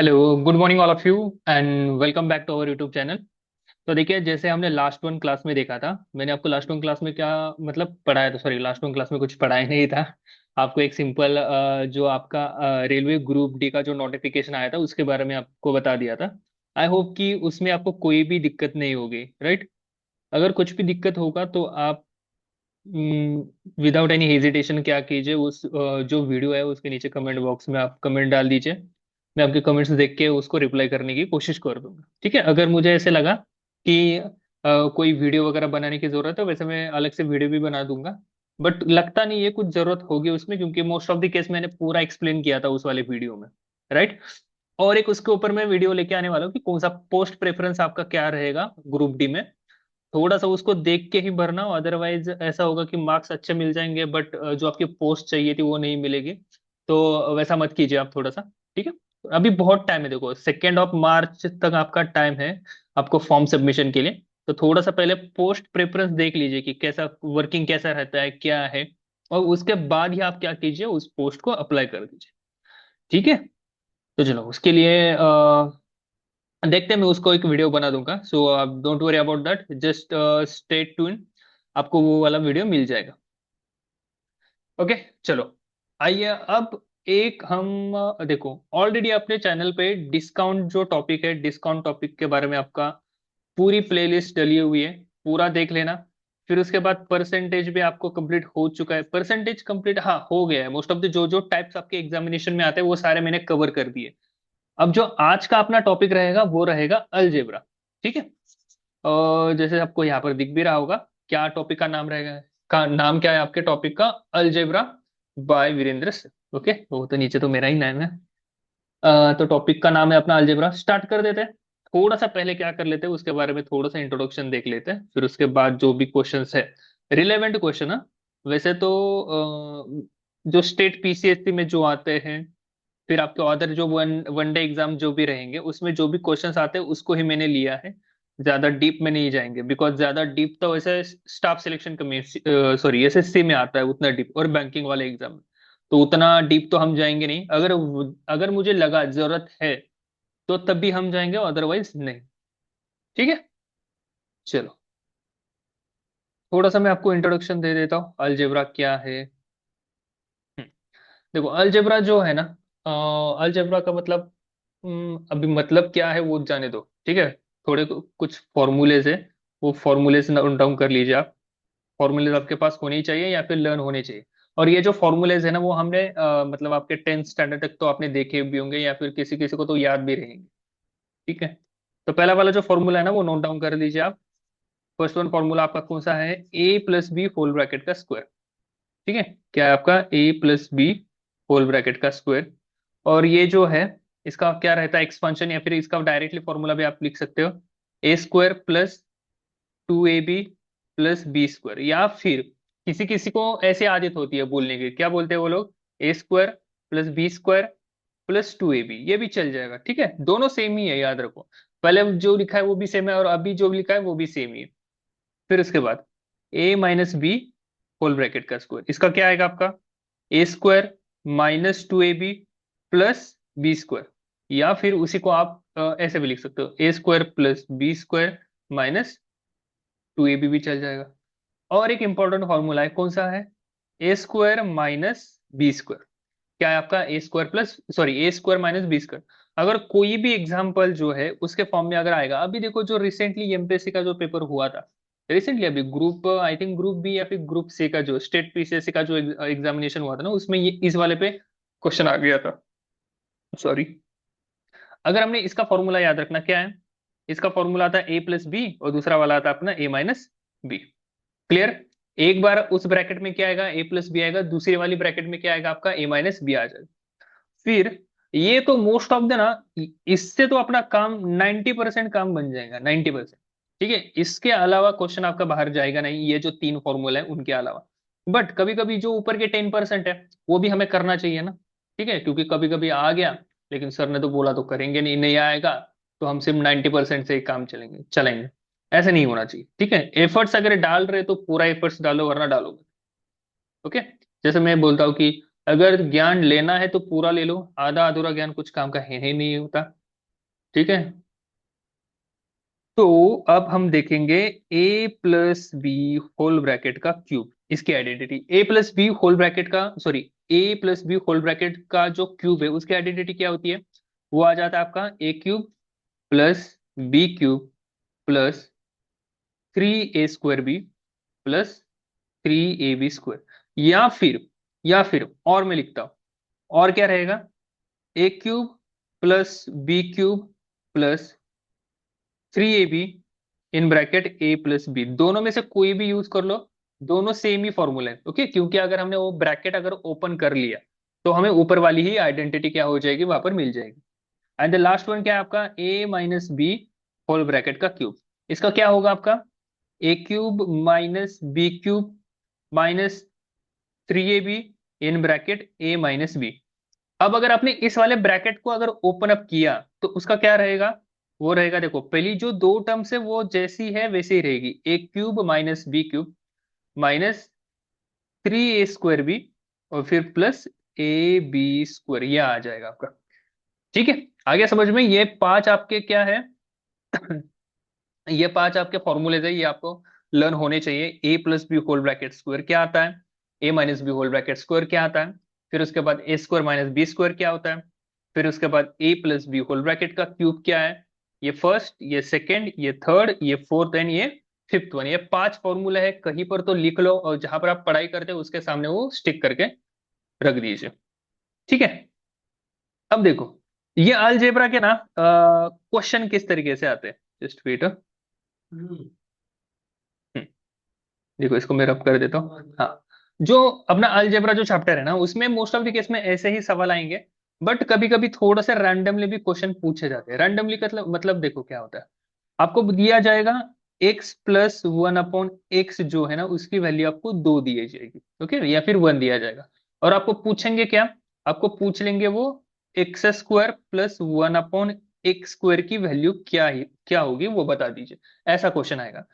Hello, good morning all of you and welcome back to our YouTube channel. तो देखिए, जैसे हमने last one class में देखा था, मैंने आपको लास्ट वन क्लास में क्या मतलब पढ़ाया था, सॉरी लास्ट वन क्लास में कुछ पढ़ाया नहीं था। आपको एक सिंपल जो आपका रेलवे ग्रुप डी का जो नोटिफिकेशन आया था उसके बारे में आपको बता दिया था। आई होप कि उसमें आपको कोई भी दिक्कत नहीं होगी, राइट। अगर कुछ भी दिक्कत होगा तो आप विदाउट एनी हेजिटेशन क्या कीजिए, उस जो वीडियो है उसके नीचे कमेंट बॉक्स में आप कमेंट डाल दीजिए। मैं आपके कमेंट्स देख के उसको रिप्लाई करने की कोशिश कर दूंगा, ठीक है। अगर मुझे ऐसे लगा कि कोई वीडियो वगैरह बनाने की जरूरत है, वैसे मैं अलग से वीडियो भी बना दूंगा। बट लगता नहीं है कुछ जरूरत होगी उसमें, क्योंकि मोस्ट ऑफ द केस मैंने पूरा एक्सप्लेन किया था उस वाले वीडियो में, राइट। और एक उसके ऊपर मैं वीडियो लेके आने वाला हूँ कि कौन सा पोस्ट प्रेफरेंस आपका क्या रहेगा ग्रुप डी में। थोड़ा सा उसको देख के ही भरना, अदरवाइज ऐसा होगा कि मार्क्स अच्छे मिल जाएंगे बट जो आपकी पोस्ट चाहिए थी वो नहीं मिलेगी। तो वैसा मत कीजिए आप थोड़ा सा, ठीक है। अभी बहुत टाइम है, देखो 2 मार्च तक आपका टाइम है आपको फॉर्म सबमिशन के लिए। तो थोड़ा सा पहले पोस्ट प्रेफरेंस देख लीजिए कि कैसा वर्किंग कैसा रहता है क्या है, और उसके बाद ही आप क्या कीजिए, उस पोस्ट को अप्लाई कर दीजिए, ठीक है। तो चलो उसके लिए देखते हैं, मैं उसको एक वीडियो बना दूंगा, सो आप don't worry about that, just stay tune. आपको वो वाला वीडियो मिल जाएगा। ओके, चलो आइए अब एक हम देखो, ऑलरेडी अपने चैनल पे डिस्काउंट जो टॉपिक है, डिस्काउंट टॉपिक के बारे में आपका पूरी प्लेलिस्ट डली हुई है, पूरा देख लेना। फिर उसके बाद परसेंटेज भी आपको कंप्लीट हो चुका है, परसेंटेज कंप्लीट हाँ हो गया है। मोस्ट ऑफ द जो जो टाइप्स आपके एग्जामिनेशन में आते हैं वो सारे मैंने कवर कर दिए। अब जो आज का अपना टॉपिक रहेगा वो रहेगा अलजेब्रा, ठीक है। और जैसे आपको यहाँ पर दिख भी रहा होगा, क्या टॉपिक का नाम रहेगा, का नाम क्या है आपके टॉपिक का, अलजेब्रा बाय वीरेंद्र से। ओके, वो तो नीचे तो मेरा ही नाम है। तो टॉपिक का नाम है अपना अलजेब्रा, स्टार्ट कर देते हैं। थोड़ा सा पहले क्या कर लेते हैं उसके बारे में थोड़ा सा इंट्रोडक्शन देख लेते हैं, फिर उसके बाद जो भी क्वेश्चंस है, रिलेवेंट क्वेश्चन है। वैसे तो जो स्टेट पीसीएससी में जो आते हैं, फिर आपके अदर जो वनडे एग्जाम जो भी रहेंगे उसमें जो भी क्वेश्चंस आते हैं उसको ही मैंने लिया है। ज्यादा डीप में नहीं जाएंगे, बिकॉज ज्यादा डीप तो वैसे staff selection commission sorry SSC में आता है उतना डीप, और बैंकिंग वाले एग्जाम में तो उतना डीप तो हम जाएंगे नहीं। अगर अगर मुझे लगा जरूरत है तो तब भी हम जाएंगे, अदरवाइज नहीं, ठीक है। चलो थोड़ा सा मैं आपको इंट्रोडक्शन दे देता हूँ, अलजेब्रा क्या है। हम्म, देखो अलजेब्रा जो है ना, अलजेब्रा का मतलब अभी मतलब क्या है वो जाने दो, ठीक है। थोड़े कुछ फॉर्मूलेज है, वो फॉर्मूलेज नोट डाउन कर लीजिए आप। फॉर्मूलेज आपके पास होने ही चाहिए या फिर लर्न होने चाहिए। और ये जो फॉर्मूलेज है ना वो हमने मतलब आपके 10th स्टैंडर्ड तक तो आपने देखे भी होंगे, या फिर किसी किसी को तो याद भी रहेंगे, ठीक है। तो पहला वाला जो फॉर्मूला है ना वो नोट डाउन कर लीजिए आप। फर्स्ट वन फॉर्मूला आपका कौन सा है, ए प्लस बी होल ब्रैकेट का स्क्वायर, ठीक है। क्या है आपका, ए प्लस बी होल ब्रैकेट का स्क्वायर। और ये जो है इसका क्या रहता है, एक्सपांशन, या फिर इसका डायरेक्टली फॉर्मूला भी आप लिख सकते हो, A square plus 2ab plus B square. या फिर किसी किसी को ऐसी आदत होती है बोलने की, क्या बोलते हैं वो लोग, A square plus B square plus 2ab, ये भी चल जाएगा, ठीक है। दोनों सेम ही है, याद रखो। पहले जो लिखा है वो भी सेम है और अभी जो लिखा है वो भी सेम ही है। फिर उसके बाद A minus B whole bracket का स्क्वायर, इसका क्या आएगा आपका, A square minus 2ab plus B square. या फिर उसी को आप ऐसे भी लिख सकते हो, A square plus B square minus 2ab भी चल जाएगा। और एक इंपॉर्टेंट फॉर्मूला है, कौन सा है, ए स्क्वायर माइनस बी स्क्वायर। क्या है आपका, A square plus sorry A square minus B square. अगर कोई भी एग्जाम्पल जो है उसके फॉर्म में अगर आएगा, अभी देखो जो रिसेंटली एमपीएससी का जो पेपर हुआ था, रिसेंटली अभी group I think group B या फिर ग्रुप सी का जो स्टेट पीसीएससी का जो एग्जामिनेशन हुआ था ना, उसमें ये इस वाले पे क्वेश्चन आ गया था, सॉरी। अगर हमने इसका फॉर्मूला याद रखना क्या है, इसका फॉर्मूला आता है ए प्लस बी और दूसरा वाला आता है अपना ए माइनस बी। क्लियर। एक बार उस ब्रैकेट में क्या आएगा, ए प्लस बी आएगा, दूसरी वाली ब्रैकेट में क्या आएगा आपका, ए माइनस बी आ जाएगा। फिर ये तो मोस्ट ऑफ द ना, इससे तो अपना काम 90% काम बन जाएगा, 90%, ठीक है। इसके अलावा क्वेश्चन आपका बाहर जाएगा नहीं, ये जो 3 फॉर्मूला है उनके अलावा। बट कभी कभी जो ऊपर के 10% है वो भी हमें करना चाहिए ना, ठीक है। क्योंकि कभी कभी आ गया, लेकिन सर ने तो बोला तो करेंगे नहीं, नहीं आएगा तो हम सिर्फ 90% से ही काम चलेंगे चलेंगे। ऐसे नहीं होना चाहिए, ठीक है। एफर्ट्स अगर डाल रहे तो पूरा एफर्ट्स डालो, वरना डालो, ओके। जैसे मैं बोलता हूँ कि अगर ज्ञान लेना है तो पूरा ले लो, आधा अधूरा ज्ञान कुछ काम का है ही नहीं होता। ठीक है। तो अब हम देखेंगे ए प्लस बी होल ब्रैकेट का क्यूब, इसकी आइडेंटिटी। ए प्लस बी होल ब्रैकेट का, सॉरी, ए प्लस बी होल ब्रैकेट का जो क्यूब है उसकी आइडेंटिटी क्या होती है? वो आ जाता है आपका A cube plus B cube plus 3a² B plus 3ab²। या फिर और मैं लिखता हूं, और क्या रहेगा? A cube plus B cube plus 3ab in bracket A plus B, दोनों में से कोई भी यूज कर लो, दोनों सेम ही फॉर्मूला है। ओके, क्योंकि अगर हमने वो ब्रैकेट अगर ओपन कर लिया तो हमें ऊपर वाली ही आइडेंटिटी क्या हो जाएगी, वहां पर मिल जाएगी। एंड द लास्ट वन क्या है आपका? A minus B whole bracket का क्यूब। इसका क्या होगा आपका? A cube minus B cube minus 3ab in bracket A minus B. अब अगर आपने इस वाले ब्रैकेट को अगर ओपन अप किया तो उसका क्या रहेगा? वो रहेगा, देखो, पहली जो दो टर्म्स है वो जैसी है वैसे ही रहेगी, A cube minus B cube minus 3a² B और फिर प्लस ab², ये आ जाएगा आपका। ठीक है, आ गया समझ में? ये पांच आपके क्या है? ये पांच आपके फॉर्मूलेज है, ये आपको लर्न होने चाहिए। A plus B whole bracket square क्या आता है? A minus B whole bracket square क्या आता है? फिर उसके बाद a² माइनस b² क्या होता है? फिर उसके बाद ए प्लस बी होल ब्रैकेट का क्यूब क्या है? ये फर्स्ट, ये सेकंड, ये थर्ड, ये फोर्थ एंड ये फिफ्थ वन। ये पांच फॉर्मूला है, कहीं पर तो लिख लो और जहां पर आप पढ़ाई करते हो उसके सामने वो स्टिक करके रख दीजिए। ठीक है। अब देखो, ये अलजेब्रा के ना क्वेश्चन किस तरीके से आते हैं, जस्ट वेट। देखो, इसको मैं रब कर देता हूँ। हाँ, जो अपना अलजेब्रा जो चैप्टर है ना, उसमें मोस्ट ऑफ द केस में ऐसे ही सवाल आएंगे। बट कभी कभी थोड़ा सा रैंडमली भी क्वेश्चन पूछे जाते हैं। रैंडमली मतलब देखो क्या होता है, आपको दिया जाएगा x+1/x जो है ना, उसकी वैल्यू आपको 2 दी जाएगी, ओके, या फिर 1 दिया जाएगा। और आपको पूछेंगे क्या? आपको पूछ लेंगे वो x² + 1/x² की वैल्यू क्या होगी वो बता दीजिए, ऐसा क्वेश्चन आएगा।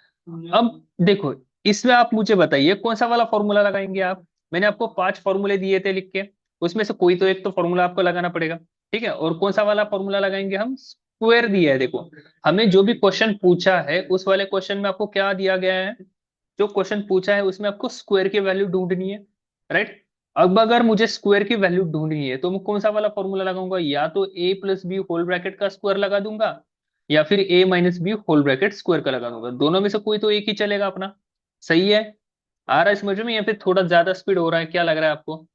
अब देखो, इसमें आप मुझे बताइए कौन सा वाला फॉर्मूला लगाएंगे आप? मैंने आपको पांच फॉर्मूले दिए थे लिख के, उसमें से कोई तो एक तो फॉर्मूला आपको लगाना पड़ेगा। ठीक है, और कौन सा वाला फॉर्मूला लगाएंगे हम? स्क्वायर दिया है, देखो, हमें जो भी क्वेश्चन पूछा है उस वाले क्वेश्चन में आपको क्या दिया गया है? जो क्वेश्चन पूछा है उसमें आपको स्क्वायर की वैल्यू ढूंढनी है, राइट? अब अगर मुझे स्क्वायर की वैल्यू ढूंढनी है तो मैं कौन सा वाला फॉर्मूला लगाऊंगा? या तो A plus B whole bracket का स्क्वायर लगा दूंगा, या फिर A minus B whole bracket square का लगा दूंगा। दोनों में से कोई तो एक ही चलेगा अपना। सही है? आ रहा है समझ में, या फिर थोड़ा ज्यादा स्पीड हो रहा है, क्या लग रहा है आपको?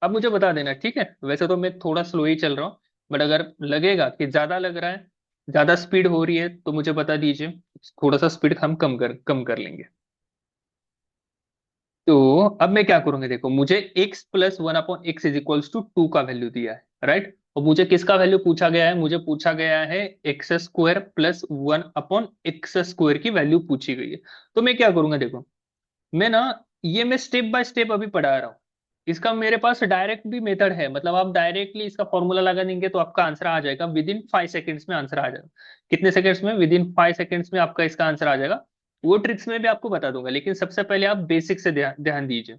अब मुझे बता देना, ठीक है? वैसे तो मैं थोड़ा स्लो ही चल रहा हूँ, बट अगर लगेगा कि ज्यादा लग रहा है, ज्यादा स्पीड हो रही है, तो मुझे बता दीजिए, थोड़ा सा स्पीड हम कम कर लेंगे। तो अब मैं क्या करूंगा, देखो, मुझे x+1/x = 2 का वैल्यू दिया है, राइट? और मुझे किसका वैल्यू पूछा गया है? मुझे पूछा गया है x² + 1/x² की वैल्यू पूछी गई है। तो मैं क्या करूंगा, देखो, मैं स्टेप बाय स्टेप अभी पढ़ा रहा हूँ। इसका मेरे पास डायरेक्ट भी मेथड है, मतलब आप डायरेक्टली इसका फॉर्मूला लगा देंगे तो आपका आंसर आ जाएगा, विद इन 5 सेकेंड्स में आंसर आ जाएगा। कितने सेकेंड्स में? विद इन 5 सेकेंड्स में आपका इसका आंसर आ जाएगा। वो ट्रिक्स में भी आपको बता दूंगा, लेकिन सबसे पहले आप बेसिक से ध्यान दीजिए,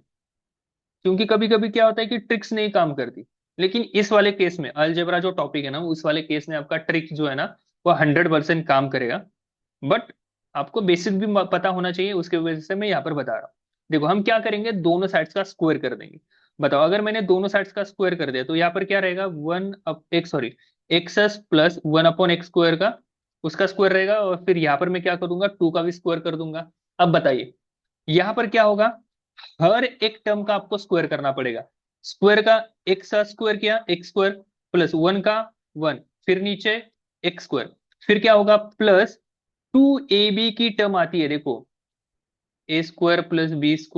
क्योंकि कभी कभी क्या होता है कि ट्रिक्स नहीं काम करती। लेकिन इस वाले केस में अलजेब्रा जो टॉपिक है ना, उस वाले केस में आपका ट्रिक जो है ना, वो 100% काम करेगा। बट आपको बेसिक भी पता होना चाहिए, उसके वजह से मैं यहाँ पर बता रहा हूँ। देखो, हम क्या करेंगे, दोनों साइड्स का स्क्वायर कर देंगे। बताओ, अगर मैंने दोनों साइड्स का स्क्वायर कर दिया तो यहाँ पर क्या रहेगा? x+1/x² का उसका स्क्वायर रहेगा, और फिर यहाँ पर मैं क्या करूंगा, 2 का भी स्क्वायर कर दूंगा। अब बताइए, यहाँ पर क्या होगा? हर एक टर्म का आपको स्क्वायर करना पड़ेगा। स्क्वायर का एक्स का स्क्वायर किया, x² +1 का 1, फिर नीचे x², फिर क्या होगा? प्लस 2ab की टर्म आती है, देखो, a² + b² +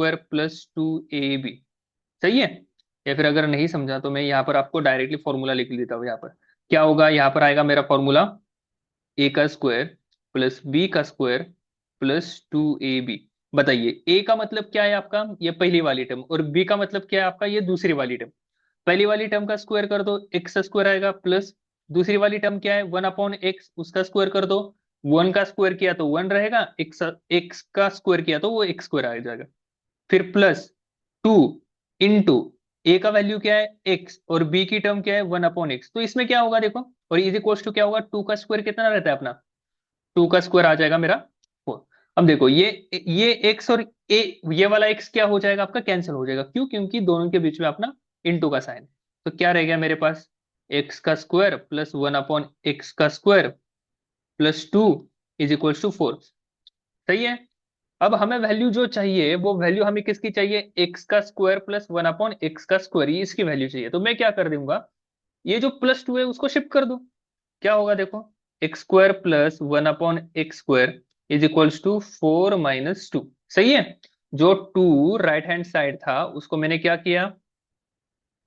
2ab। सही है? या फिर अगर नहीं समझा तो मैं यहाँ पर आपको डायरेक्टली फॉर्मूला लिख देता हूँ। यहाँ पर क्या होगा? यहाँ पर आएगा मेरा फॉर्मूला, a² + b² +2ab। बताइए, a का मतलब क्या है आपका? ये पहली वाली टर्म, और b का मतलब क्या है आपका? ये दूसरी वाली टर्म। पहली वाली टर्म का स्क्वायर कर दो, x² आएगा, प्लस दूसरी वाली टर्म क्या है? 1/x, उसका स्क्वायर कर दो। 1 का स्क्वायर किया तो 1 रहेगा, x का स्क्वायर किया तो वो x² आ जाएगा। फिर प्लस 2 इंटू ए का वैल्यू क्या है एक्स और बी की टर्म क्या है 1/x, तो इसमें क्या होगा देखो, और इज इक्वल्स टू क्या होगा, 2 का स्क्वायर कितना रहता है अपना, 2 का स्क्वायर आ जाएगा मेरा 4। अब देखो ये एक्स और ए, ये वाला एक्स क्या हो जाएगा आपका, कैंसिल हो जाएगा, क्यों, क्योंकि दोनों के बीच में अपना इनटू का साइन। तो क्या रह गया मेरे पास, एक्स का स्क्वायर प्लस 1/x का square plus 2 is equals to 4। सही है। अब हमें वैल्यू जो चाहिए वो वैल्यू हमें किसकी चाहिए, एक्स का स्क्वायर प्लस 1/x का स्क्वायर, ये इसकी वैल्यू चाहिए। तो मैं क्या कर दूंगा, ये जो +2 है उसको शिफ्ट कर दो। क्या होगा देखो, x square plus 1/x square is equals to 4 - 2। सही है। जो 2 राइट हैंड साइड था उसको मैंने क्या किया,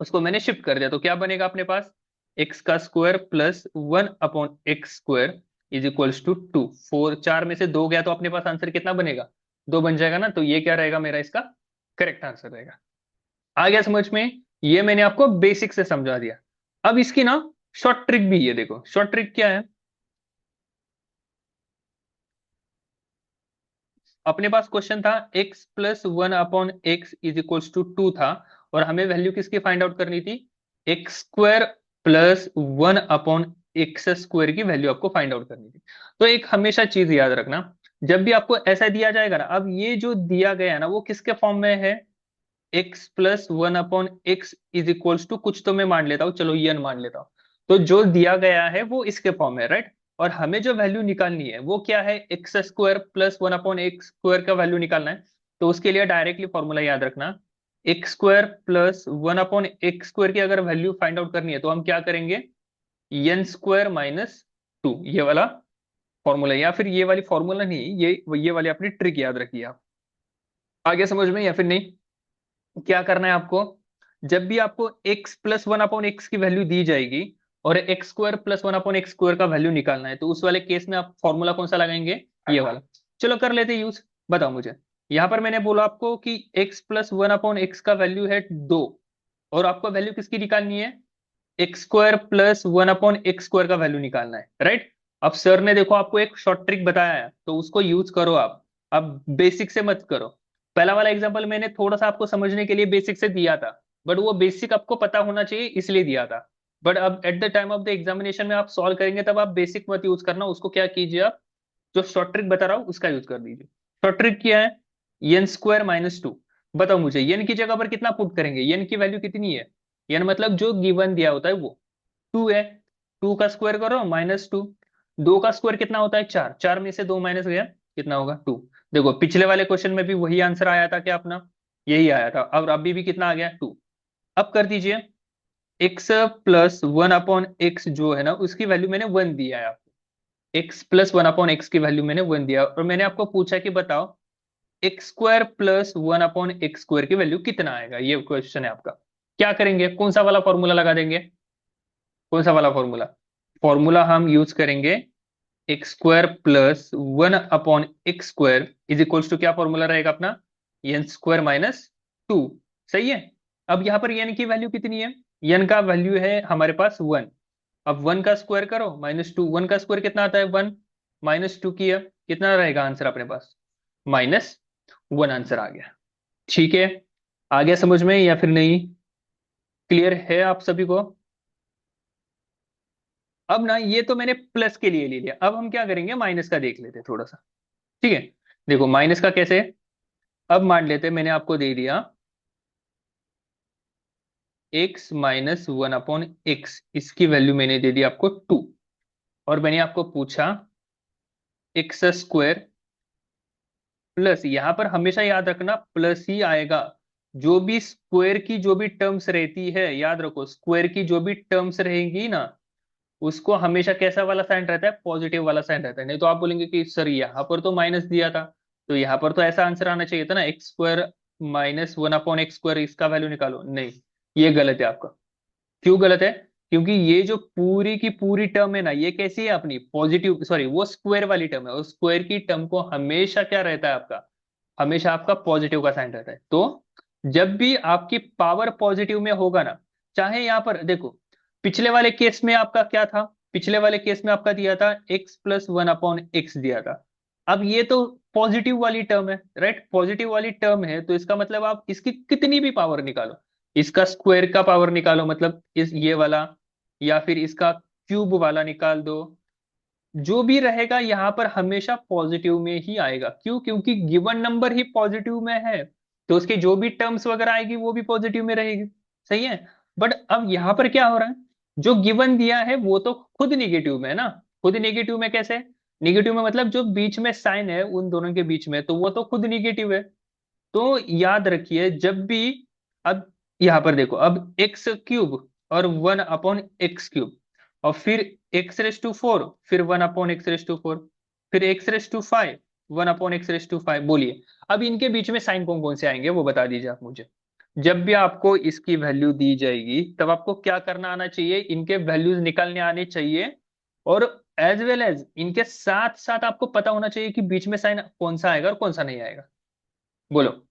उसको मैंने शिफ्ट कर दिया। तो क्या बनेगा अपने पास, एक्स का square plus 1/x square is equals to 2। 4 में से 2 गया तो अपने पास आंसर कितना बनेगा, 2 बन जाएगा ना। तो ये क्या रहेगा मेरा इसका करेक्ट आंसर रहेगा। आ गया समझ में। ये मैंने आपको बेसिक से समझा दिया। अब इसकी ना शॉर्ट ट्रिक भी है, देखो शॉर्ट ट्रिक क्या है। अपने पास क्वेश्चन था x plus 1/x is equals to 2 था, और हमें वैल्यू किसकी फाइंड आउट करनी थी, x square plus 1/x square की वैल्यू आपको फाइंड आउट करनी थी। तो एक हमेशा चीज याद रखना, जब भी आपको ऐसा दिया जाएगा ना, अब ये जो दिया गया है ना वो किसके फॉर्म में है, x plus 1/x is equals to कुछ, तो मैं मान लेता हूँ, चलो ये मान लेता हूँ। तो जो दिया गया है वो इसके फॉर्म में है, राइट। और हमें जो वैल्यू निकालनी है वो क्या है, x square plus 1/x square का वैल्यू निकालना है। तो उसके लिए डायरेक्टली फॉर्मूला याद रखना, x square plus 1/x square की अगर वैल्यू फाइंड आउट करनी है तो हम क्या करेंगे, एन स्क्वायर -2, ये वाला फॉर्मूला, या फिर ये वाली फॉर्मूला नहीं, ये वाली अपनी ट्रिक याद रखिए आप। आगे समझ में या फिर नहीं। क्या करना है आपको, जब भी आपको x प्लस 1/x की वैल्यू दी जाएगी और x square plus 1/x square का वैल्यू निकालना है, तो उस वाले केस में आप फॉर्मूला कौन सा लगाएंगे, ये वाला। चलो कर लेते यूज, बताओ मुझे। यहां पर मैंने बोला आपको कि x प्लस 1/x का वैल्यू है 2, और आपको वैल्यू किसकी निकालनी है, x square plus 1/x square का वैल्यू निकालना है, राइट। अब सर ने देखो आपको एक शॉर्ट ट्रिक बताया है तो उसको यूज करो आप। अब बेसिक से मत करो। पहला वाला एग्जांपल मैंने थोड़ा सा आपको समझने के लिए बेसिक से दिया था, बट वो बेसिक आपको पता होना चाहिए इसलिए दिया था। बट अब at the time of the examination में आप सॉल्व करेंगे तब आप बेसिक मत यूज करना, उसको क्या कीजिए आप, जो शॉर्ट ट्रिक बता रहा हूँ उसका यूज कर दीजिए। शॉर्ट ट्रिक क्या है, एन स्क्वायर -2। बताओ मुझे एन की जगह पर कितना पुट करेंगे, एन की वैल्यू कितनी है, एन मतलब जो गिवन दिया होता है वो 2 है। 2 का स्क्वायर करो -2। 2 का स्क्वायर कितना होता है 4, 4 में से 2 माइनस गया, कितना होगा 2। देखो पिछले वाले क्वेश्चन में भी वही आंसर आया था क्या अपना, यही आया था, और अभी भी कितना आ गया 2। अब कर दीजिए, x प्लस 1/x जो है ना उसकी वैल्यू मैंने 1 दिया है आपको। x प्लस 1/x की वैल्यू मैंने 1 दिया, और मैंने आपको पूछा कि बताओ x square plus 1/x square की वैल्यू कितना आएगा, ये क्वेश्चन है आपका। क्या करेंगे, कौन सा वाला फॉर्मूला लगा देंगे, कौन सा वाला फॉर्मूला, फॉर्मूला हम यूज करेंगे x square plus 1/x square is equals to क्या फॉर्मूला रहेगा अपना, एन स्क्वायर -2। सही है। अब यहाँ पर एन की वैल्यू कितनी है, एन का वैल्यू है हमारे पास 1। अब 1 का स्क्वायर करो -2, 1 का स्क्वायर कितना आता है 1, -2 किया कितना रहेगा आंसर अपने पास, -1 आंसर आ गया। ठीक है। आ गया समझ में या फिर नहीं, क्लियर है आप सभी को। अब ना ये तो मैंने प्लस के लिए ले लिया, अब हम क्या करेंगे माइनस का देख लेते हैं थोड़ा सा। ठीक है। देखो माइनस का कैसे, अब मान लेते हैं मैंने आपको दे दिया x -1/x, इसकी वैल्यू मैंने दे दी आपको 2, और मैंने आपको पूछा एक्स स्क्वायर प्लस, यहां पर हमेशा याद रखना प्लस ही आएगा। जो भी स्क्वायर की जो भी टर्म्स रहती है, याद रखो स्क्वायर की जो भी टर्म्स रहेंगी ना उसको हमेशा कैसा वाला साइन रहता है, पॉजिटिव वाला साइन रहता है। नहीं तो आप बोलेंगे कि सर यहाँ पर तो माइनस दिया था, तो यहाँ पर तो ऐसा आंसर आना चाहिए था ना, एक्स स्क्वायर -1/x स्क्वायर, इसका वैल्यू निकालो, नहीं ये गलत है आपका। क्यों गलत है, क्योंकि ये जो पूरी की पूरी टर्म है ना ये कैसी है अपनी पॉजिटिव, सॉरी वो स्क्वायर वाली टर्म है, और स्क्वायर की टर्म को हमेशा क्या रहता है आपका, हमेशा आपका पॉजिटिव का साइन रहता है। तो जब भी आपकी पावर पॉजिटिव में होगा ना, चाहे यहां पर देखो पिछले वाले केस में आपका क्या था, पिछले वाले केस में आपका दिया था x प्लस 1/x दिया था। अब ये तो पॉजिटिव वाली टर्म है, राइट, पॉजिटिव वाली टर्म है, तो इसका मतलब आप इसकी कितनी भी पावर निकालो, इसका स्क्वायर का पावर निकालो, मतलब इस ये वाला, या फिर इसका क्यूब वाला निकाल दो। जो भी रहेगा यहाँ पर हमेशा पॉजिटिव में ही आएगा। क्यों? क्योंकि गिवन नंबर ही पॉजिटिव में है, तो उसकी जो भी टर्म्स वगैरह आएगी वो भी पॉजिटिव में रहेगी। सही है। बट अब यहाँ पर क्या हो रहा है, जो गिवन दिया है वो तो खुद निगेटिव में है ना। खुद निगेटिव में कैसे? निगेटिव में मतलब जो बीच में साइन है उन दोनों के बीच में, तो वो तो खुद निगेटिव है। तो याद रखिए जब भी, अब यहां पर देखो, अब एक्स क्यूब और 1/x क्यूब, और फिर x⁴, फिर 1/x⁴, फिर x⁵, 1/x⁵। बोलिए अब इनके बीच में साइन कौन कौन से आएंगे वो बता दीजिए आप मुझे। जब भी आपको इसकी वैल्यू दी जाएगी तब आपको क्या करना आना चाहिए, इनके वैल्यूज निकालने आने चाहिए। और एज वेल एज इनके साथ साथ आपको पता होना चाहिए कि बीच में साइन कौन सा आएगा और कौन सा नहीं आएगा। बोलो।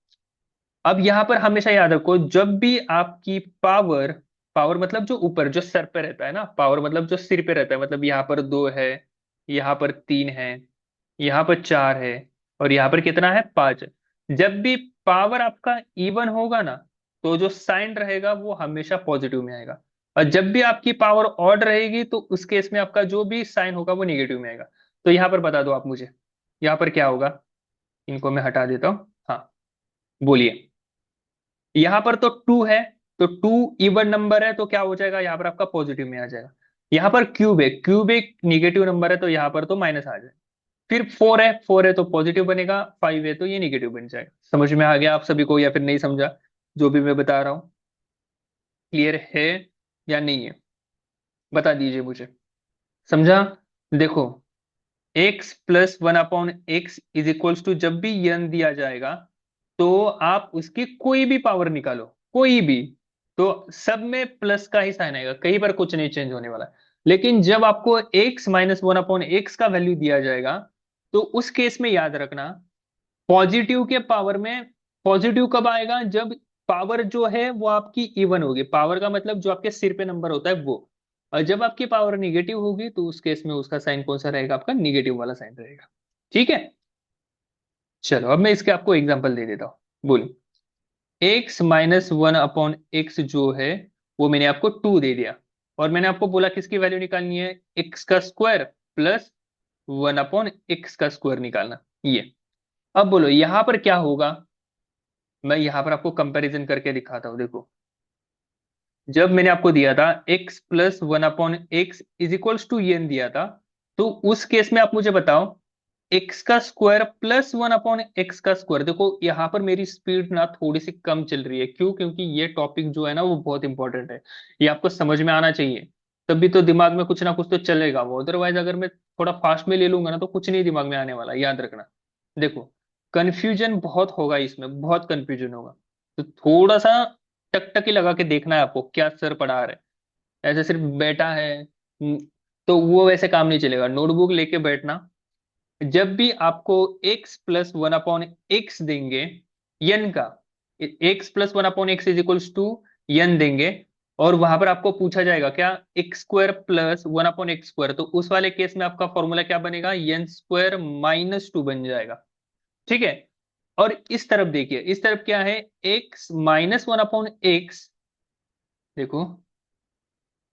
अब यहां पर हमेशा याद रखो, जब भी आपकी पावर, पावर मतलब जो ऊपर जो सर पे रहता है ना, पावर मतलब जो सिर पे रहता है, मतलब यहाँ पर 2 है, यहाँ पर 3 है, यहाँ पर 4 है, और यहाँ पर कितना है, 5 है। जब भी पावर आपका इवन होगा ना, तो जो साइन रहेगा वो हमेशा पॉजिटिव में आएगा। और जब भी आपकी पावर ऑड रहेगी तो उस केस में आपका जो भी साइन होगा वो निगेटिव में आएगा। तो यहाँ पर बता दो आप मुझे, यहाँ पर क्या होगा। इनको मैं हटा देता हूँ। हाँ, बोलिए। यहां पर तो 2 है, तो 2 इवन नंबर है, तो क्या हो जाएगा यहाँ पर आपका पॉजिटिव में आ जाएगा। यहाँ पर क्यूब है, क्यूब एक निगेटिव नंबर है, तो यहाँ पर तो माइनस आ जाए। फिर 4 है, 4 है तो पॉजिटिव बनेगा, 5 है तो ये निगेटिव बन जाएगा। समझ में आ गया आप सभी को या फिर नहीं समझा जो भी मैं बता रहा हूँ? क्लियर है या नहीं है, बता दीजिए मुझे। समझा? देखो, x+1/x जब भी यन दिया जाएगा तो आप उसकी कोई भी पावर निकालो, कोई भी, तो सब में प्लस का ही साइन आएगा, कहीं पर कुछ नहीं चेंज होने वाला। लेकिन जब आपको x-1/x का वैल्यू दिया जाएगा, तो उस केस में याद रखना, पॉजिटिव के पावर में, पॉजिटिव कब आएगा, जब पावर जो है वो आपकी इवन होगी। पावर का मतलब जो आपके सिर पे नंबर होता है वो। और जब आपकी पावर निगेटिव होगी तो उस केस में उसका साइन कौन सा रहेगा, आपका निगेटिव वाला साइन रहेगा। ठीक है। चलो अब मैं इसके आपको एग्जांपल दे देता हूँ। बोलो। x-1/x जो है वो मैंने आपको 2 दे दिया, और मैंने आपको बोला किसकी वैल्यू निकालनी है, x का स्क्वायर प्लस 1/x का स्क्वायर निकालना। ये अब बोलो यहां पर क्या होगा। मैं यहां पर आपको कंपैरिजन करके दिखाता हूं, देखो। जब मैंने आपको दिया था x+1/x एन दिया था, तो उस केस में आप मुझे बताओ, एक्स का स्क्वायर प्लस 1/x का स्क्वायर। देखो यहाँ पर मेरी स्पीड ना थोड़ी सी कम चल रही है, क्यों? क्योंकि ये टॉपिक जो है ना वो बहुत इंपॉर्टेंट है, ये आपको समझ में आना चाहिए, तभी तो दिमाग में कुछ ना कुछ तो चलेगा वो। अदरवाइज अगर मैं थोड़ा फास्ट में ले लूंगा ना तो कुछ नहीं दिमाग में आने वाला, याद रखना। देखो, कंफ्यूजन बहुत होगा इसमें, बहुत कंफ्यूजन होगा, तो थोड़ा सा टकटकी लगा के देखना है आपको क्या सर पढ़ा रहे हैं। ऐसे सिर्फ बैठा है तो वो वैसे काम नहीं चलेगा, नोटबुक लेके बैठना। जब भी आपको x+1/x देंगे, यन का, x+1/x=n देंगे, और वहां पर आपको पूछा जाएगा क्या, x² + 1/x², तो उस वाले केस में आपका फॉर्मूला क्या बनेगा, n² - 2 बन जाएगा। ठीक है। और इस तरफ देखिए, इस तरफ क्या है, x-1/x। देखो,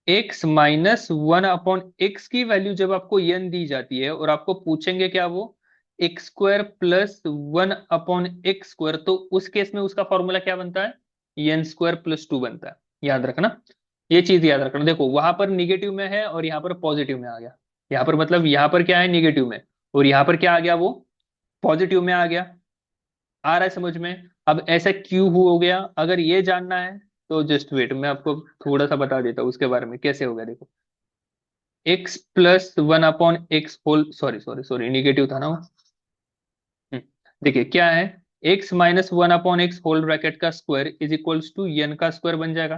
x-1/x की वैल्यू जब आपको n दी जाती है और आपको पूछेंगे क्या वो, x² + 1/x², तो उस केस में उसका फॉर्मूला क्या बनता है, n² + 2 बनता है। याद रखना, ये चीज याद रखना। देखो वहां पर निगेटिव में है और यहाँ पर पॉजिटिव में आ गया। यहाँ पर मतलब यहाँ पर क्या है, निगेटिव में, और यहाँ पर क्या आ गया, वो पॉजिटिव में आ गया। आ रहा है समझ में? अब ऐसा क्यों हो गया, अगर ये जानना है तो जस्ट वेट, मैं आपको थोड़ा सा बता देता हूँ उसके बारे में कैसे हो गया। देखो, x+1/x whole, sorry sorry sorry, negative था ना वो। हम्म, देखिए क्या है, x-1/x होल ब्रैकेट का स्क्वायर n का स्क्वायर बन जाएगा।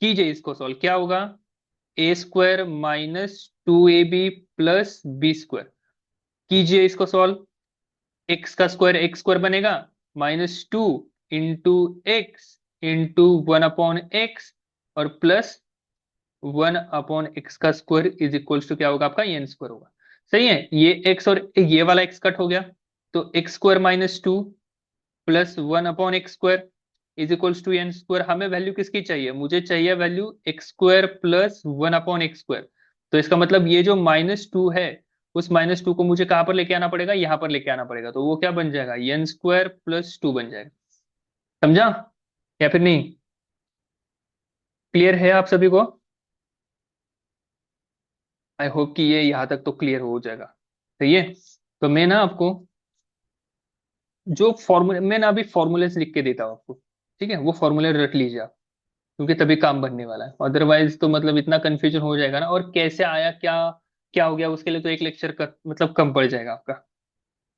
कीजिए इसको सॉल्व, क्या होगा, a² - 2ab + b²। कीजिए इसको सॉल्व, एक्स का स्क्वायर एक्स स्क्वायर बनेगा, -2 × x × 1/x, और प्लस 1/x का स्क्वायर क्या होगा आपका, n² होगा। सही है, ये x और ये वाला x कट हो गया, तो x² - 2 + 1/x²। Is equals to n square, हमें वैल्यू किसकी चाहिए, मुझे चाहिए value x square plus one upon x square. तो इसका मतलब ये जो -2 है, उस -2 को मुझे कहां पर लेके आना पड़ेगा, यहां पर लेके आना पड़ेगा, तो वो क्या बन जाएगा, एन स्क्वायर प्लस 2 बन जाएगा। समझा या फिर नहीं? क्लियर है आप सभी को? आई होप कि ये यहां तक तो क्लियर हो जाएगा। सही है। तो मैं ना आपको जो फॉर्मूले, मैं ना अभी फॉर्मूले से लिख के देता हूँ आपको, ठीक है, वो फॉर्मूले रट लीजिए आप, क्योंकि तभी काम बनने वाला है, अदरवाइज तो मतलब इतना कंफ्यूजन हो जाएगा ना, और कैसे आया क्या क्या हो गया, उसके लिए तो एक लेक्चर का मतलब कम पड़ जाएगा आपका।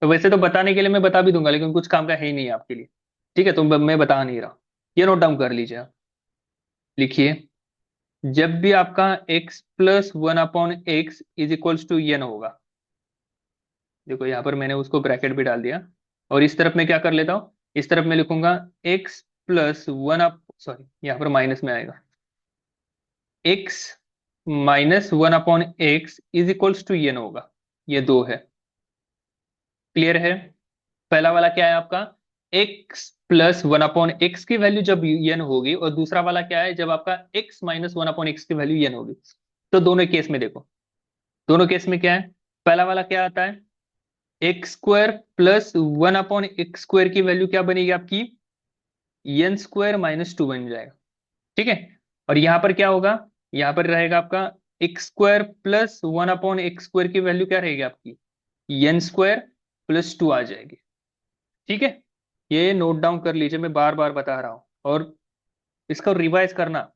तो वैसे तो बताने के लिए मैं बता भी दूंगा, लेकिन कुछ काम का है ही नहीं आपके लिए। ठीक है, तो मैं बता नहीं रहा। ये नोट डाउन कर लीजिए आप। लिखिए, जब भी आपका x plus one upon x is equals to n होगा, देखो यहाँ पर मैंने उसको ब्रैकेट भी डाल दिया, और इस तरफ मैं क्या कर लेता हूँ, इस तरफ मैं लिखूंगा x plus one up, sorry यहाँ पर माइनस में आएगा, x minus one upon x is equals to n होगा। ये दो है। क्लियर है? पहला वाला क्या है आपका, x plus one upon x की वैल्यू जब एन होगी, और दूसरा वाला क्या है, जब आपका x minus one upon x की वैल्यू एन होगी। तो दोनों केस में देखो, दोनों केस में क्या है, पहला वाला क्या आता है, x square plus one upon x square की वैल्यू क्या बनेगी आपकी, एन स्क्वायर माइनस 2 बन जाएगा। ठीक है। और यहां पर क्या होगा, यहां पर रहेगा आपका x square plus one upon x square की वैल्यू क्या रहेगी आपकी, एन स्क्वायर प्लस 2 आ जाएगी। ठीक है। ये नोट डाउन कर लीजिए, मैं बार बार बता रहा हूं, और इसका रिवाइज करना,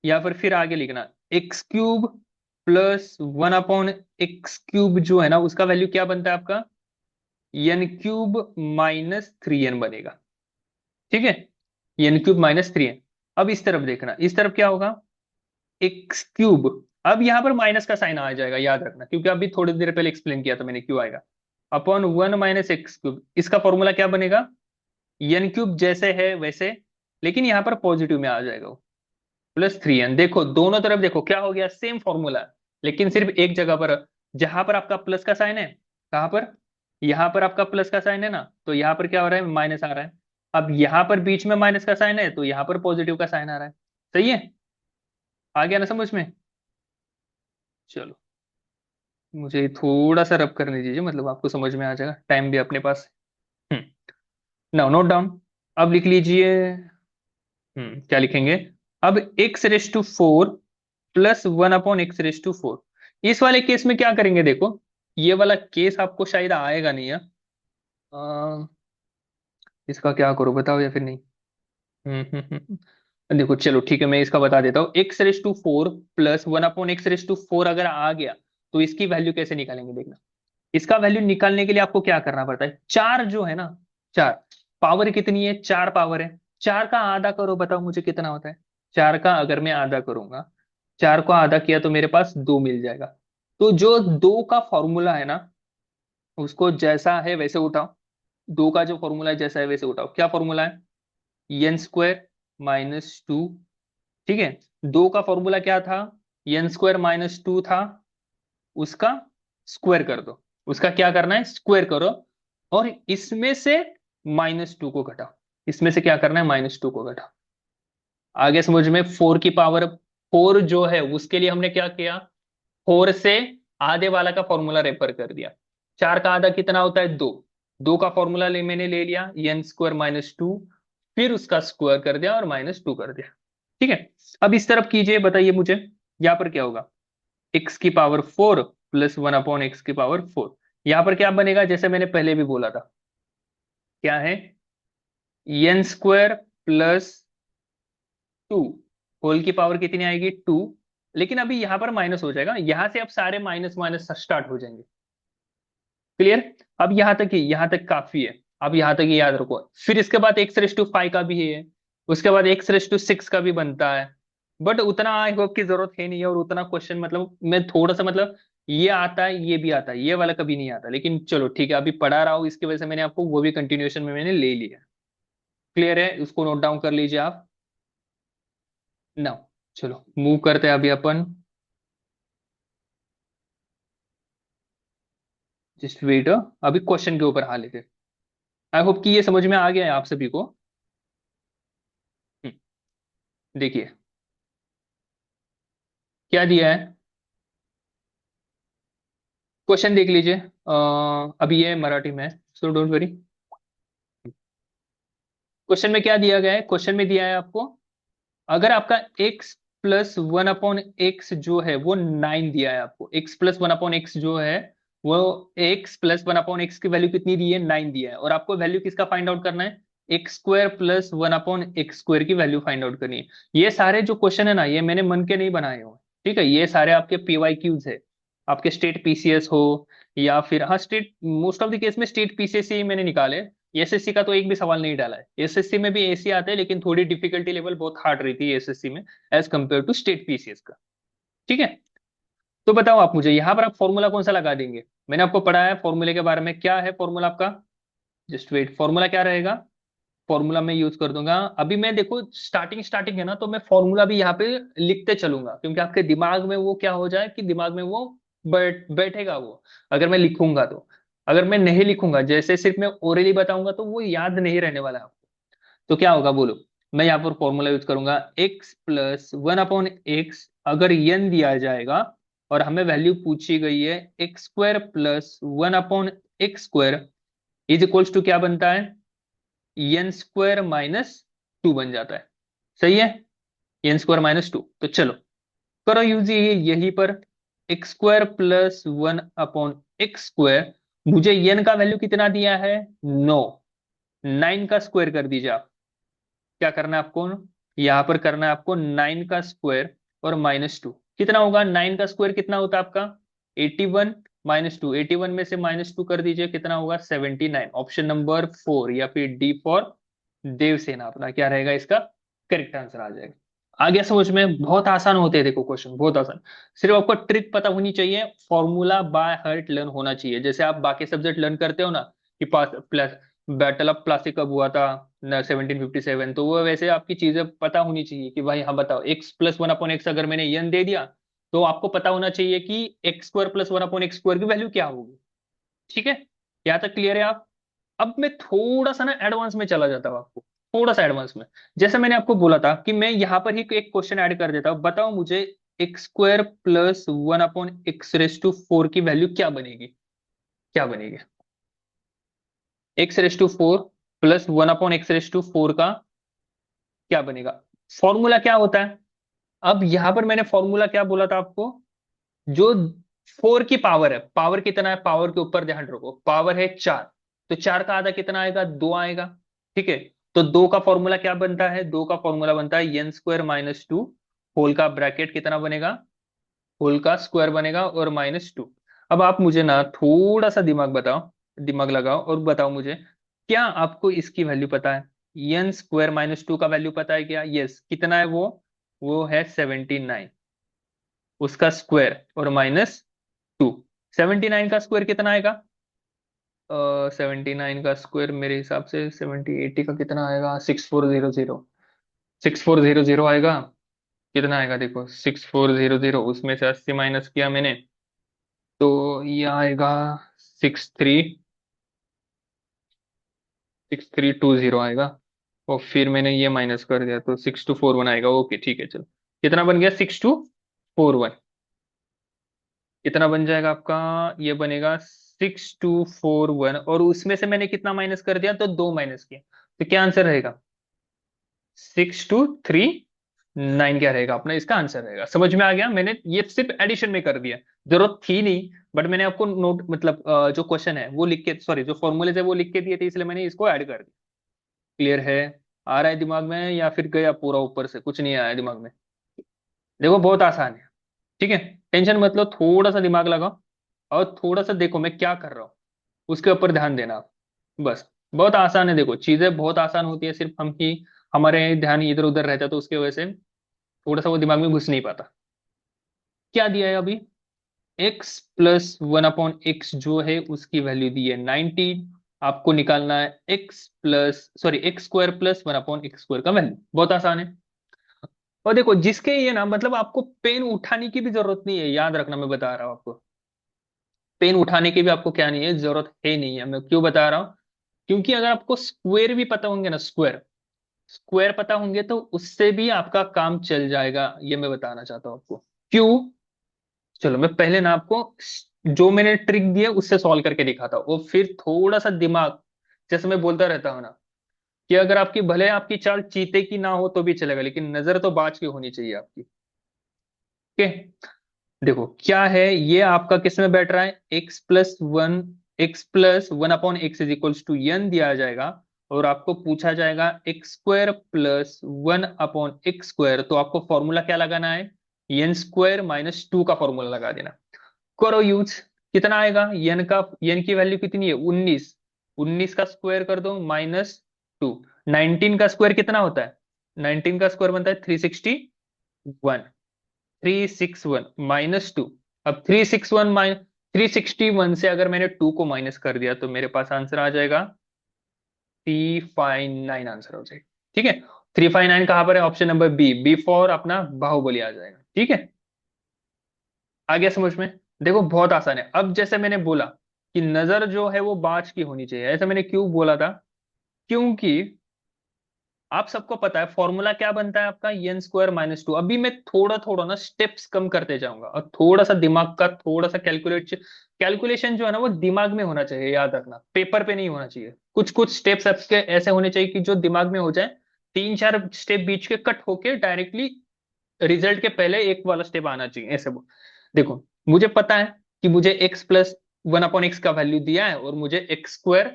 या फिर आगे लिखना, x cube plus one upon x cube जो है ना, उसका वैल्यू क्या बनता है आपका, n cube minus three n बनेगा। ठीक है, n cube minus three n. अब इस तरफ देखना, इस तरफ क्या होगा, एक्स क्यूब, अब यहां पर माइनस का साइन आ जाएगा, याद रखना, क्योंकि अभी थोड़ी देर पहले एक्सप्लेन किया था मैंने क्यों आएगा, upon one minus x cube, इसका फॉर्मूला क्या बनेगा, एन क्यूब जैसे है वैसे, लेकिन यहां पर पॉजिटिव में आ जाएगा वो, प्लस थ्री एन। देखो दोनों तरफ देखो क्या हो गया, सेम फॉर्मूला, लेकिन सिर्फ एक जगह पर, जहां पर आपका प्लस का साइन है, कहां पर, यहां पर आपका प्लस का साइन है ना, तो यहां पर क्या हो रहा है, माइनस आ रहा है। अब यहां पर बीच में माइनस का साइन है, तो यहां पर पॉजिटिव का साइन आ रहा है। सही है? आ गया ना समझ में? चलो, मुझे थोड़ा सा रब करने दीजिए, मतलब आपको समझ में आ जाएगा, टाइम भी अपने पास है। Now note down. अब लिख लीजिए, क्या लिखेंगे, अब x raise to four plus one upon x raise to four, इस वाले केस में क्या करेंगे, देखो ये वाला केस आपको शायद आएगा नहीं है, इसका क्या करो बताओ या फिर नहीं। देखो चलो ठीक है, मैं इसका बता देता हूँ, x raise to four plus one upon x raise to four अगर आ गया, तो इसकी वैल्यू कैसे निकालेंगे देखना। इसका वैल्यू निकालने के लिए आपको क्या करना पड़ता है, चार जो है ना, चार, पावर कितनी है, चार पावर है, चार का आधा करो, बताओ मुझे कितना होता है, चार का अगर मैं आधा करूंगा, चार को आधा किया तो मेरे पास दो मिल जाएगा। तो जो दो का फॉर्मूला है ना, उसको जैसा है वैसे उठाओ, दो का जो फॉर्मूला है जैसा है वैसे उठाओ, क्या फॉर्मूला है, एन स्क्वायर माइनस टू। ठीक है, दो का फॉर्मूला क्या था, एन स्क्वायर माइनस टू था, उसका स्क्वायर कर दो, उसका क्या करना है, स्क्वायर करो, और इसमें से -2 को घटाओ, इसमें से क्या करना है, -2 को घटाओ। आगे समझ में, फोर की पावर फोर जो है उसके लिए हमने क्या किया, फोर से आधे वाला का फॉर्मूला रेफर कर दिया। चार का आधा कितना होता है, दो, दो का फॉर्मूला मैंने ले लिया, एन स्क्वायर माइनस टू, फिर उसका स्क्वायर कर दिया और -2 कर दिया। ठीक है। अब इस तरफ कीजिए, बताइए मुझे यहां पर क्या होगा, एक्स की power four plus one upon x की पावर फोर, यहां पर क्या बनेगा, जैसे मैंने पहले भी बोला था, क्या है, n square plus two, whole की पावर कितनी आएगी, टू, लेकिन अभी यहां पर माइनस हो जाएगा, यहां से अब सारे माइनस माइनस स्टार्ट हो जाएंगे। क्लियर? अब यहां तक काफी है, अब यहां तक ही याद रखो, फिर इसके बाद एक्स रेस टू फाइव का भी है, उसके बाद एक्स रेस टू सिक्स का भी बनता है, बट उतना आई होप की जरूरत है नहीं है, और उतना क्वेश्चन मतलब मैं थोड़ा सा मतलब, ये आता है ये भी आता है, ये वाला कभी नहीं आता, लेकिन चलो ठीक है, अभी पढ़ा रहा हूँ इसकी वजह से मैंने आपको वो भी कंटिन्यूएशन में मैंने ले लिया। क्लियर है? उसको नोट डाउन कर लीजिए आप। नाउ चलो मूव करते हैं अभी अपन, जस्ट वेट, अभी क्वेश्चन के ऊपर हाल लेते। आई होप कि ये समझ में आ गया है आप सभी को। देखिए क्या दिया है, क्वेश्चन देख लीजिए। अभी ये मराठी में है, सो डोंट वरी। क्वेश्चन में क्या दिया गया है, क्वेश्चन में दिया है आपको, अगर आपका x plus one upon x जो है वो 9 दिया है आपको, x plus one upon x जो है वो, x plus one upon x की वैल्यू कितनी दी है, 9 दिया है, और आपको वैल्यू किसका फाइंड आउट करना है, x square plus one upon x square की वैल्यू फाइंड आउट करनी है। ये सारे जो क्वेश्चन है ना, ये मैंने मन के नहीं बनाए हुए, ठीक है, ये सारे आपके पीवाई क्यूज है, आपके स्टेट पीसीएस हो, या फिर हाँ state, most of the case में स्टेट पीसीएस ही मैंने निकाले। एसएससी का तो एक भी सवाल नहीं डाला है, एसएससी में भी ऐसे आते हैं, लेकिन थोड़ी डिफिकल्टी लेवल बहुत हार्ड रहती है एसएससी में age compare to state PCS का। ठीक है, तो बताओ आप मुझे यहाँ पर आप फॉर्मूला कौन सा लगा देंगे, मैंने आपको पढ़ाया है फॉर्मूले के बारे में, क्या है फॉर्मूला आपका, जस्ट वेट, फॉर्मूला क्या रहेगा, फॉर्मूला में यूज कर दूंगा। अभी मैं देखो स्टार्टिंग स्टार्टिंग है ना, तो मैं फॉर्मूला भी यहाँ पे लिखते चलूंगा, क्योंकि आपके दिमाग में वो क्या हो जाए कि दिमाग में वो बैठेगा वो, अगर मैं लिखूंगा तो। अगर मैं नहीं लिखूंगा, जैसे सिर्फ मैं ओरली बताऊंगा, तो वो याद नहीं रहने वाला है आपको। तो क्या होगा बोलो, मैं यहाँ पर फॉर्मूला यूज करूंगा, x plus one upon x, अगर n दिया जाएगा और हमें वैल्यू पूछी गई है x square plus one upon x square, is equals to क्या बनता है, एन स्क्वायर माइनस टू बन जाता है। सही है, एन स्क्वायर माइनस टू, तो चलो करो यूज ये यहीं पर, x square plus one upon x square, मुझे एन का वैल्यू कितना दिया है, 9, 9 का स्क्वायर कर दीजिए आप। क्या करना है आपको, यहां पर करना है आपको 9 का स्क्वायर और माइनस टू, कितना होगा 9 का स्क्वायर कितना होता है आपका, 81, माइनस टू, 81 में से माइनस टू कर दीजिए, कितना होगा 79, ऑप्शन नंबर 4 या फिर डी फॉर देवसेना अपना क्या रहेगा इसका करेक्ट आंसर आ जाएगा। आ गया समझ में, बहुत आसान होते हैं देखो क्वेश्चन, बहुत आसान, सिर्फ आपको ट्रिक पता होनी चाहिए, फॉर्मूला बाय हार्ट लर्न होना चाहिए, जैसे आप बाकी सब्जेक्ट लर्न करते हो ना, कि पास प्लस बैटल ऑफ प्लासी कब हुआ था, 1757, तो वो वैसे आपकी चीजें पता होनी चाहिए कि भाई हाँ बताओ, x plus one upon x अगर मैंने एन दे दिया, तो आपको पता होना चाहिए कि x square plus one upon x square की वैल्यू क्या होगी। ठीक है, यहाँ तक क्लियर है आप। अब मैं थोड़ा सा ना एडवांस में चला जाता हूँ आपको, थोड़ा सा एडवांस में, जैसे मैंने आपको बोला था कि मैं यहाँ पर ही एक क्वेश्चन ऐड कर देता हूँ, बताओ मुझे x square plus one upon x raise to four की वैल्यू क्या बनेगी, क्या बनेगी, x raise to four plus one upon x raise to four का क्या बनेगा, फॉर्मूला क्या होता है। अब यहां पर मैंने फॉर्मूला क्या बोला था आपको, जो फोर की पावर है, पावर कितना है, पावर के ऊपर ध्यान रखो, पावर है चार, तो चार का आधा कितना आएगा, दो आएगा। ठीक है, तो दो का फॉर्मूला क्या बनता है, दो का फॉर्मूला बनता है n square minus two, whole का ब्रैकेट कितना बनेगा, होल का स्क्वायर बनेगा और माइनस टू। अब आप मुझे ना थोड़ा सा दिमाग बताओ, दिमाग लगाओ और बताओ मुझे, क्या आपको इसकी वैल्यू पता है, एन स्क्वायर माइनस टू का वैल्यू पता है क्या, यस, कितना है वो है 79, उसका स्क्वायर और माइनस टू, 79 का स्क्वायर कितना आएगा, 79 का स्क्वायर मेरे हिसाब से 80 का कितना आएगा, 6400, 6400 आएगा, कितना आएगा देखो 6400, उसमें से 80 माइनस किया मैंने, तो ये आएगा 6320 आएगा, और फिर मैंने ये माइनस कर दिया तो 6241 आएगा, ओके ठीक है चलो, कितना बन गया 6241, कितना बन जाएगा आपका, ये बनेगा 6241, और उसमें से मैंने कितना माइनस कर दिया, तो दो माइनस किया, तो क्या आंसर रहेगा, 6239 क्या रहेगा अपना इसका आंसर रहेगा। समझ में आ गया, मैंने ये सिर्फ एडिशन में कर दिया, जरूरत थी नहीं, बट मैंने आपको नोट मतलब जो क्वेश्चन है वो लिख के, सॉरी जो फॉर्मूले है वो लिख के दिए थे, इसलिए मैंने इसको ऐड कर दिया। क्लियर है, आ रहा है दिमाग में या फिर गया पूरा ऊपर से, कुछ नहीं आया दिमाग में, देखो बहुत आसान है। ठीक है, टेंशन मत लो, थोड़ा सा दिमाग लगाओ और थोड़ा सा देखो मैं क्या कर रहा हूँ, उसके ऊपर ध्यान देना आप, बस। बहुत आसान है, देखो चीजें बहुत आसान होती है, सिर्फ हम ही हमारे ध्यान इधर उधर रहता है, तो उसकी वजह से थोड़ा सा वो दिमाग में घुस नहीं पाता। क्या दिया है अभी, x plus one upon x जो है उसकी वैल्यू दी है 19, आपको निकालना है x plus sorry x square plus one upon x square का वैल्यू, बहुत आसान है। और देखो जिसके ये ना, मतलब आपको पेन उठाने की भी जरूरत नहीं है, याद रखना मैं बता रहा हूँ आपको, पेन उठाने की भी आपको क्या नहीं है, जरूरत है नहीं है, मैं क्यों बता रहा हूँ, क्योंकि अगर आपको स्क्वायर भी पता होंगे ना, स्क्वायर, स्क्वायर पता होंगे तो उससे भी आपका काम चल जाएगा, ये मैं बताना चाहता हूँ आपको। क्यों? चलो मैं पहले ना आपको जो मैंने ट्रिक दी है उससे सॉल्व करके दिखाता हूँ, और फिर थोड़ा सा दिमाग, जैसे मैं बोलता रहता हूँ ना, कि अगर आपकी भले आपकी चाल चीते की ना हो तो भी चलेगा, लेकिन नजर तो बाज की होनी चाहिए आपकी। ओके। देखो क्या है, ये आपका किस में बैठ रहा है, x+1 इज टू एन दिया जाएगा, और आपको पूछा जाएगा x² + 1/x², तो आपको फॉर्मूला क्या लगाना है, n² - 2 का फॉर्मूला लगा देना। करो यूज। कितना आएगा, n की वैल्यू कितनी है, 19। 19 का स्क्वायर कर दो -2। 19 का स्क्वायर कितना होता है, 19 का स्क्वायर बनता है 361। 361 - 2। अब 361 से अगर मैंने 2 को माइनस कर दिया तो मेरे पास आंसर आ जाएगा 359, आंसर हो जाएगा। ठीक है। 359 कहां पर है, ऑप्शन नंबर बी फॉर अपना बाहुबली आ जाएगा। ठीक है। आ गया समझ में? देखो बहुत आसान है। अब जैसे मैंने बोला कि नजर जो है वो बाज की होनी चाहिए, ऐसा मैंने क्यों बोला था, क्योंकि आप सबको पता है फॉर्मूला क्या बनता है आपका, n² - 2। अभी मैं थोड़ा थोड़ा ना स्टेप्स कम करते जाऊंगा, और थोड़ा सा दिमाग का थोड़ा सा कैलकुलेशन जो है ना वो दिमाग में होना चाहिए, याद रखना, पेपर पे नहीं होना चाहिए। कुछ कुछ स्टेप्स आपके ऐसे होने चाहिए कि जो दिमाग में हो जाए, 3 4 स्टेप बीच के कट होके डायरेक्टली रिजल्ट के पहले एक वाला स्टेप आना चाहिए, ऐसे देखो मुझे पता है कि मुझे x+1/x का वैल्यू दिया है, और मुझे x²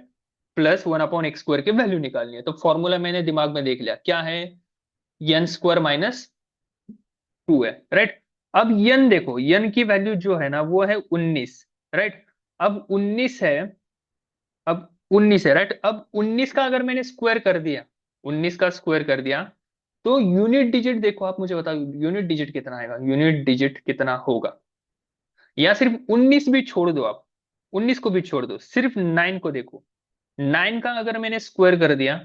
+ 1/x² की वैल्यू निकालनी है, तो फॉर्मूला मैंने दिमाग में देख लिया क्या है, n² - 2 है, राइट। अब n देखो, n की वैल्यू जो है ना वो है 19, राइट। अब 19 है, अब 19 है, राइट। अब 19 का अगर मैंने स्क्वायर कर दिया, 19 का स्क्वायर कर दिया, तो यूनिट डिजिट देखो, आप मुझे बताओ यूनिट डिजिट कितना आएगा, यूनिट डिजिट कितना होगा, या सिर्फ 19 भी छोड़ दो आप, 19 को भी छोड़ दो, सिर्फ 9 को देखो। 9 का अगर मैंने स्क्वायर कर दिया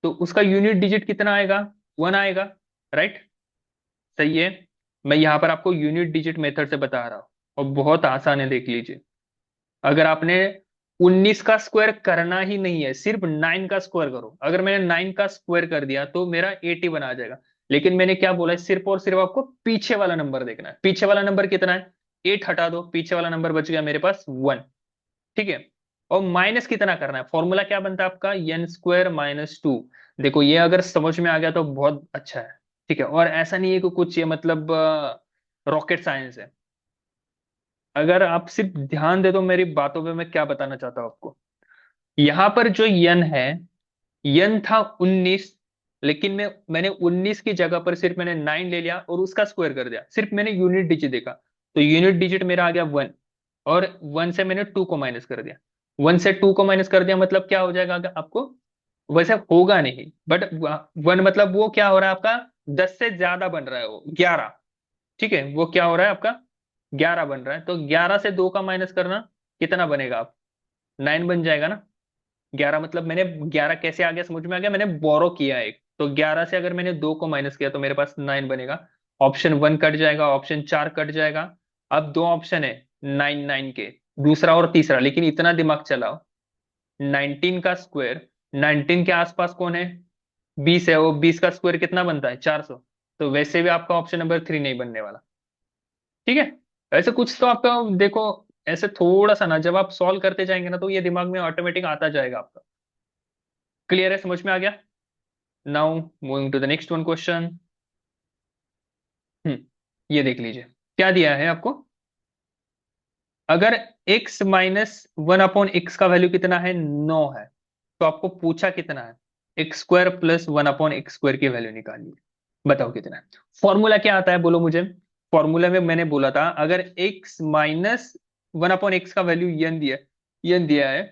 तो उसका यूनिट डिजिट कितना आएगा, 1 आएगा, राइट। सही है। मैं यहां पर आपको यूनिट डिजिट मेथड से बता रहा हूं, और बहुत आसान है, देख लीजिए। अगर आपने 19 का स्क्वायर करना ही नहीं है, सिर्फ 9 का स्क्वायर करो, अगर मैंने 9 का स्क्वायर कर दिया तो मेरा 81 आ जाएगा। लेकिन मैंने क्या बोला है, सिर्फ और सिर्फ आपको पीछे वाला नंबर देखना है। पीछे वाला नंबर कितना है, 8 हटा दो, पीछे वाला नंबर बच गया मेरे पास 1। ठीक है। और माइनस कितना करना है, फॉर्मूला क्या बनता है आपका, n² - 2। देखो ये अगर समझ में आ गया तो बहुत अच्छा है। ठीक है। और ऐसा नहीं है कि कुछ ये मतलब रॉकेट साइंस है, अगर आप सिर्फ ध्यान दे दो मेरी बातों पे, मैं क्या बताना चाहता हूं आपको। यहां पर जो यन है, यन था 19, लेकिन मैंने 19 की जगह पर सिर्फ मैंने 9 ले लिया और उसका स्क्वायर कर दिया, सिर्फ मैंने यूनिट डिजिट देखा, तो यूनिट डिजिट मेरा आ गया 1। और 1 से मैंने 2 को माइनस कर दिया, 1 से 2 को माइनस कर दिया मतलब क्या हो जाएगा अगर आपको, वैसे होगा नहीं, बट 1 मतलब वो क्या हो रहा है आपका, 10 से ज्यादा बन रहा है, वो 11। ठीक है, वो क्या हो रहा है आपका, 11 बन रहा है, तो 11 से 2 का माइनस करना, कितना बनेगा आप, 9 बन जाएगा ना। 11 मतलब मैंने 11 कैसे आ गया समझ में आ गया, मैंने बोरो किया एक, तो 11 से अगर मैंने 2 को माइनस किया तो मेरे पास 9 बनेगा। ऑप्शन 1 कट जाएगा, ऑप्शन 4 कट जाएगा। अब दो ऑप्शन है 9 9 के, दूसरा और तीसरा, लेकिन इतना दिमाग चलाओ, 19 का स्क्वायर, 19 के आसपास कौन है, 20 है, वो 20 का स्क्वायर कितना बनता है, 400। तो वैसे भी आपका ऑप्शन नंबर 3 नहीं बनने वाला। ठीक है। ऐसे कुछ तो आपका देखो, ऐसे थोड़ा सा ना जब आप सॉल्व करते जाएंगे ना तो ये दिमाग में ऑटोमेटिक आता जाएगा आपका। क्लियर है, समझ में आ गया? Now moving to the next one question. ये देख लीजिए क्या दिया है आपको। अगर x - 1/x का वैल्यू कितना है, 9 है, तो आपको पूछा कितना है, x² + 1/x² की वैल्यू निकालिए। बताओ कितना है। फॉर्मूला क्या आता है बोलो मुझे। फॉर्मूला में मैंने बोला था अगर x - 1/x का वैल्यू यन दिया है,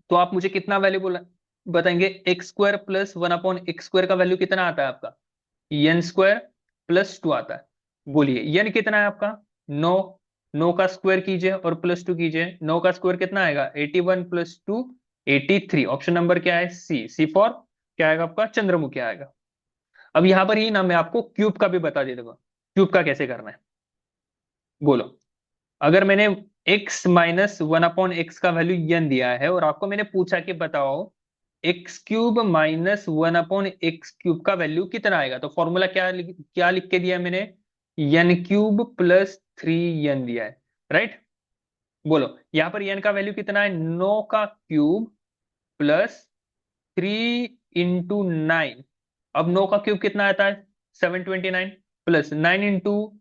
तो आप मुझे कितना वैल्यू बोला बताएंगे, x² + 1/x² का वैल्यू कितना आता है आपका, n² + 2 आता है। बोलिए यन कितना है आपका, 9। 9 का स्क्वायर कीजिए और +2 कीजिए, 9 का स्क्वायर कितना आएगा, 81 + 2 83। ऑप्शन नंबर क्या है, सी फॉर क्या आएगा आपका, चंद्रमुखी आएगा। अब यहां पर ही ना मैं आपको क्यूब का भी बता दे दूंगा, क्यूब का कैसे करना है। बोलो। अगर मैंने x - 1/x का वैल्यू यन दिया है और आपको मैंने पूछा कि बताओ एक्स क्यूब माइनस 1/x³ का वैल्यू कितना आएगा। तो फॉर्मूला क्या लिख के दिया है मैंने, n³ + 3n दिया है, राइट। बोलो यहां पर n का वैल्यू कितना है, 9 का क्यूब +3 × 9। अब 9 का क्यूब कितना आता है, 729, +9 ×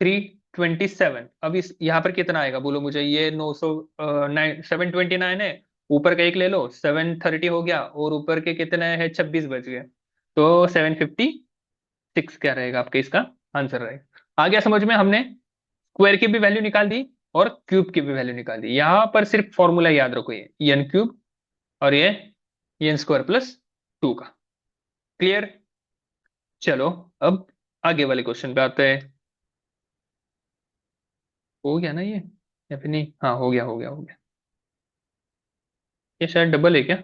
3 27। अब इस यहाँ पर कितना आएगा बोलो मुझे, ये 729 है, ऊपर का एक ले लो, 730 हो गया, और ऊपर के कितने हैं, 26 बच गए। तो 756 क्या रहेगा आपके, इसका आंसर रहेगा। आ गया समझ में, हमने स्क्वायर की भी वैल्यू निकाल दी और क्यूब की भी वैल्यू निकाल दी। यहां पर सिर्फ फॉर्मूला याद रखो, ये n³ और ये n² + 2 का। क्लियर। चलो अब आगे वाले क्वेश्चन पे आते हैं। हो गया ना ये, या फिर नहीं, हाँ हो गया हो गया हो गया। ये शायद डबल है क्या,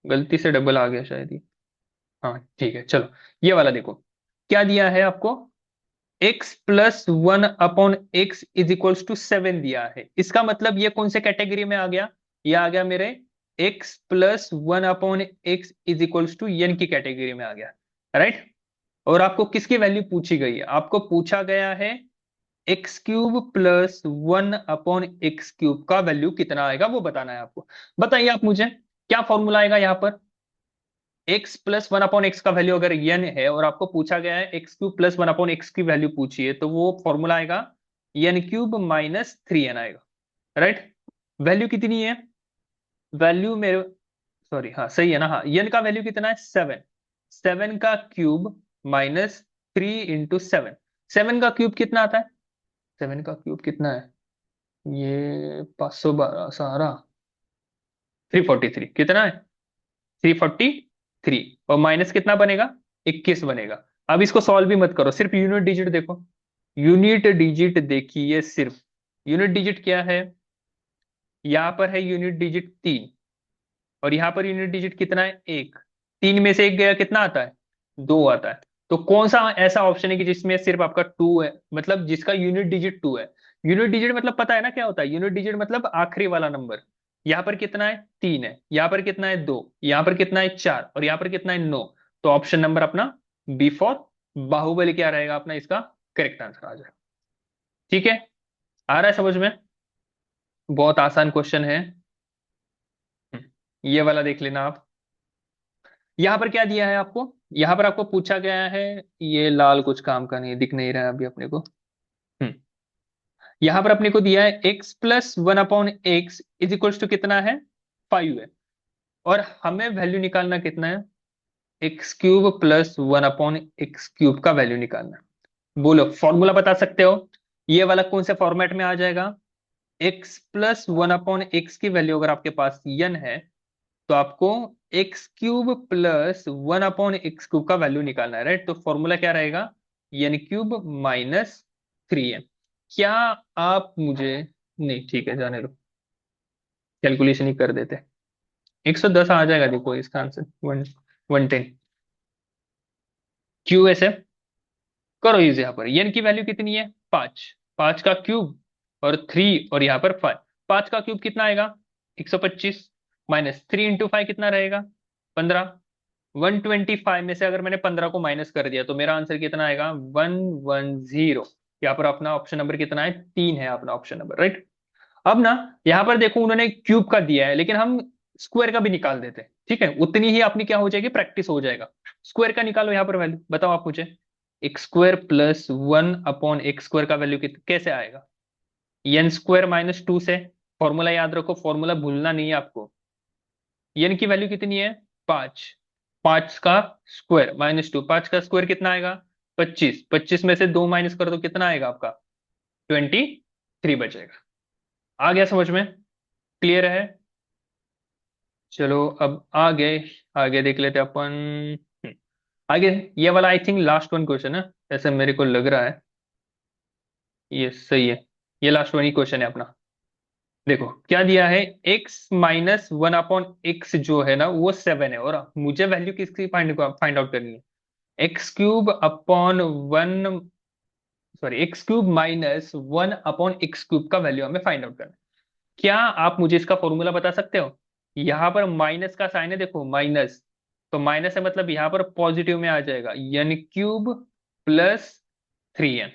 गलती से डबल आ गया शायद ये। हाँ ठीक है चलो, ये वाला देखो, क्या दिया है आपको, x + 1/x = 7 दिया है। इसका मतलब ये कौन से कैटेगरी में आ गया, ये आ गया मेरे x + 1/x = n की कैटेगरी में आ गया, राइट। और आपको किसकी वैल्यू पूछी गई है, आपको पूछा गया है x³ + 1/x³ का वैल्यू कितना आएगा वो बताना है आपको। बताइए आप मुझे, क्या फॉर्मूला आएगा यहाँ पर, x + 1/x का वैल्यू अगर n है और आपको पूछा गया है x³ + 1/x की वैल्यू पूछी है, तो वो फॉर्मूला आएगा n³ - 3n आएगा, राइट। वैल्यू कितनी है, वैल्यू मेरे, सॉरी हाँ सही है ना, हाँ n का वैल्यू कितना है, 7। 7 का क्यूब -3 × 7, 7 का क्यूब कितना आता है, 7 का क्यूब कितना है, ये 512 सारा, 343 कितना है, 343, और माइनस कितना बनेगा, 21 बनेगा। अब इसको सॉल्व भी मत करो, सिर्फ यूनिट डिजिट देखो, यूनिट डिजिट देखिए सिर्फ। यूनिट डिजिट क्या है, यहां पर है यूनिट डिजिट 3, और यहां पर यूनिट डिजिट कितना है, 1। 3 में से 1 गया कितना आता है, 2 आता है। तो कौन सा ऐसा ऑप्शन है कि जिसमें सिर्फ आपका 2 है, मतलब जिसका यूनिट डिजिट 2 है। यूनिट डिजिट मतलब पता है ना क्या होता है, यूनिट डिजिट मतलब आखिरी वाला नंबर। यहाँ पर कितना है, 3 है, यहाँ पर कितना है, 2, यहाँ पर कितना है, 4, और यहाँ पर कितना है, 9। तो ऑप्शन नंबर अपना B4 बाहुबली क्या रहेगा अपना, इसका करेक्ट आंसर आ जाएगा। ठीक है, आ रहा है समझ में, बहुत आसान क्वेश्चन है। ये वाला देख लेना आप। यहाँ पर क्या दिया है आपको, यहाँ पर आपको पूछा गया है, ये लाल कुछ काम का नहीं, दिख नहीं रहा है अभी अपने को। हम्म यहाँ पर अपने को दिया है x + 1/x कितना है, 5 है, और हमें वैल्यू निकालना कितना है, x³ + 1/x³ का वैल्यू निकालना है। बोलो फॉर्मूला बता सकते हो, ये वाला कौन से फॉर्मेट में आ जाएगा, x + 1/x की वैल्यू अगर आपके पास n है, तो आपको x³ + 1/x³ का वैल्यू निकालना है, राइट। तो फॉर्मूला क्या रहेगा, n³ - 3n। क्या आप मुझे, नहीं ठीक है जाने दो, कैलकुलेशन ही कर देते, 110 आ जाएगा, देखो इसका आंसर 110। क्यू ऐसे करो यूज, यहाँ पर n की वैल्यू कितनी है, 5, 5 का क्यूब और 3, और यहाँ पर 5। 5 का क्यूब कितना आएगा, 125, -3 × 5 कितना रहेगा, 15। 125 में से अगर मैंने 15 को माइनस कर दिया तो मेरा आंसर कितना आएगा, 110। यहाँ पर अपना ऑप्शन नंबर कितना है, 3 है अपना ऑप्शन नंबर, राइट। अब ना यहाँ पर देखो, उन्होंने क्यूब का दिया है, लेकिन हम स्क्वायर का भी निकाल देते हैं, ठीक है, उतनी ही अपनी क्या हो जाएगी, प्रैक्टिस हो जाएगा। स्क्वायर का निकालो यहाँ पर वैल्यू, बताओ आप मुझे, x² + 1/x² का वैल्यू कैसे आएगा, n² - 2 से। फॉर्मूला याद रखो, फॉर्मूला भूलना नहीं है आपको। n की वैल्यू कितनी है, 5, 5 का स्क्वायर -2, 5 का स्क्वायर कितना आएगा, 25, 25 में से 2 माइनस कर दो कितना आएगा आपका, 23 बचेगा। आ गया समझ में, क्लियर है। चलो अब आगे, आगे देख लेते हैं अपन। हम्म, आगे ये वाला I think last one question है, ऐसे मेरे को लग रहा है, ये सही है, ये लास्ट वन ही क्वेश्चन है अपना। देखो क्या दिया है, x - 1/x जो है ना वो 7 है, और मुझे वैल्यू किसकी फाइंड आउट करनी है, x³ / 1, सॉरी x³ - 1/x³ का वैल्यू हमें फाइंड आउट करना है। क्या आप मुझे इसका फॉर्मूला बता सकते हो, यहाँ पर माइनस का साइन है, देखो माइनस, तो माइनस है मतलब यहाँ पर पॉजिटिव में आ जाएगा, n cube plus 3n।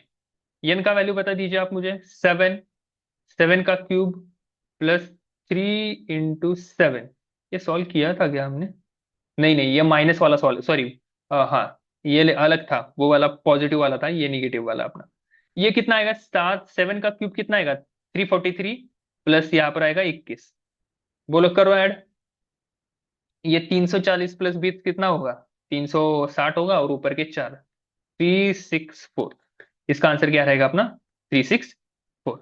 N का वैल्यू बता दीजिए आप मुझे, 7, 7 का क्यूब प्लस 3 × 7। ये सॉल्व किया था क्या हमने? नहीं नहीं, ये माइनस वाला सॉल्व, सॉरी, हाँ, ये अलग था, वो वाला पॉजिटिव वाला था, ये निगेटिव वाला अपना। ये कितना आएगा, 7, 7 का क्यूब कितना आएगा, 343, प्लस यहाँ पर आएगा 21। बोलो करो ऐड। ये 340 प्लस 20 कितना होगा, 360 होगा, और ऊपर के 4, 364। इसका आंसर क्या रहेगा अपना, 364।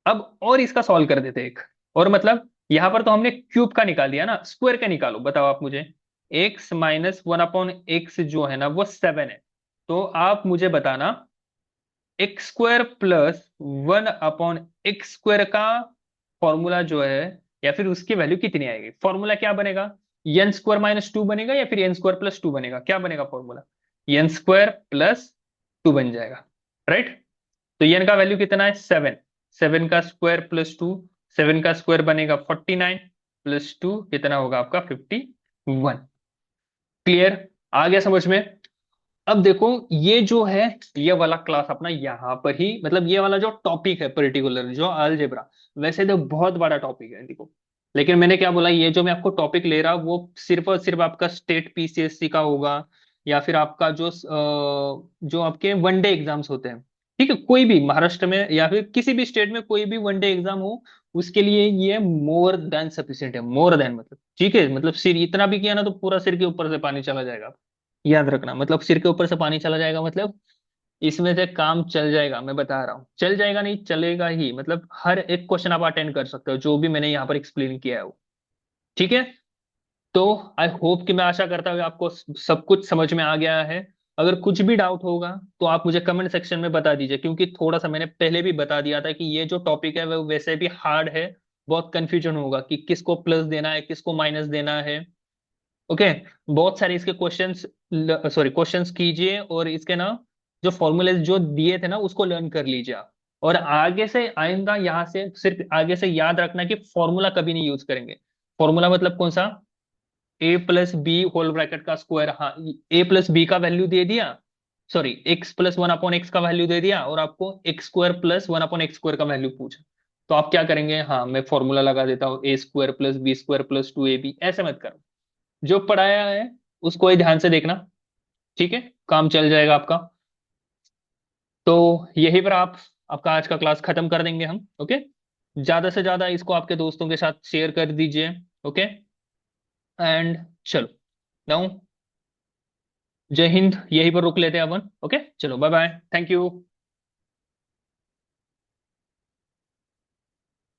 अब और इसका सॉल्व कर देते एक, और मतलब यहां पर तो हमने क्यूब का निकाल दिया ना, स्क्वायर का निकालो, बताओ आप मुझे। x - 1/x जो है ना वो 7 है, तो आप मुझे बताना x² प्लस 1/x² का फॉर्मूला जो है, या फिर उसकी वैल्यू कितनी आएगी, फॉर्मूला क्या बनेगा, n² - 2 बनेगा या फिर n² + 2 बनेगा, क्या बनेगा फॉर्मूला, n² + 2 बन जाएगा, राइट। तो n का वैल्यू कितना है, 7, 7 का स्क्वायर प्लस 2, 7 का स्क्वायर बनेगा 49, प्लस 2 कितना होगा आपका 51। क्लियर, आ गया समझ में? अब देखो, ये जो है, ये वाला क्लास अपना यहाँ पर ही, मतलब ये वाला जो टॉपिक है पर्टिकुलर जो अलजेब्रा, वैसे तो बहुत बड़ा टॉपिक है देखो, लेकिन मैंने क्या बोला, ये जो मैं आपको टॉपिक ले रहा वो सिर्फ और सिर्फ आपका स्टेट पीसीएससी का होगा, या फिर आपका जो आपके वनडे एग्जाम्स होते हैं, ठीक है, कोई भी महाराष्ट्र में या फिर किसी भी स्टेट में कोई भी वनडे एग्जाम हो, उसके लिए ये मोर देन सफिशियंट है, मोर देन मतलब ठीक है, मतलब सिर इतना भी किया ना तो पूरा सिर के ऊपर से पानी चला जाएगा, याद रखना, मतलब सिर के ऊपर से पानी चला जाएगा मतलब इसमें से काम चल जाएगा, मैं बता रहा हूँ, चल जाएगा नहीं चलेगा ही, मतलब हर एक क्वेश्चन आप अटेंड कर सकते हो जो भी मैंने यहाँ पर एक्सप्लेन किया है वो, ठीक है। तो आई होप कि, मैं आशा करता हूँ आपको सब कुछ समझ में आ गया है। अगर कुछ भी डाउट होगा तो आप मुझे कमेंट सेक्शन में बता दीजिए, क्योंकि थोड़ा सा मैंने पहले भी बता दिया था कि ये जो टॉपिक है वो वैसे भी हार्ड है, बहुत कंफ्यूजन होगा कि किसको प्लस देना है किसको माइनस देना है। ओके, बहुत सारे इसके क्वेश्चंस, सॉरी क्वेश्चंस कीजिए, और इसके ना जो फॉर्मूले जो दिए थे ना उसको लर्न कर लीजिए आप। और आगे से आइंदा यहाँ से सिर्फ आगे से याद रखना कि फॉर्मूला कभी नहीं यूज करेंगे। फॉर्मूला मतलब कौन सा, a + b होल ब्रैकेट का स्क्वायर, हाँ, a + b का वैल्यू दे दिया, सॉरी x + 1/x का वैल्यू दे दिया, और आपको x² + 1/x² का वैल्यू पूछा, तो आप क्या करेंगे, हाँ मैं फॉर्मूला लगा देता हूँ, a² + b² + 2ab, ऐसे मत करो, जो पढ़ाया है उसको ही ध्यान से देखना, ठीक है, काम चल जाएगा आपका। तो यही पर आप आपका आज का क्लास खत्म कर देंगे हम, ओके। ज्यादा से ज्यादा इसको आपके दोस्तों के साथ शेयर कर दीजिए, ओके। एंड चलो, नाउ, जय हिंद, यहीं पर रुक लेते हैं अपन, ओके, चलो बाय बाय, थैंक यू।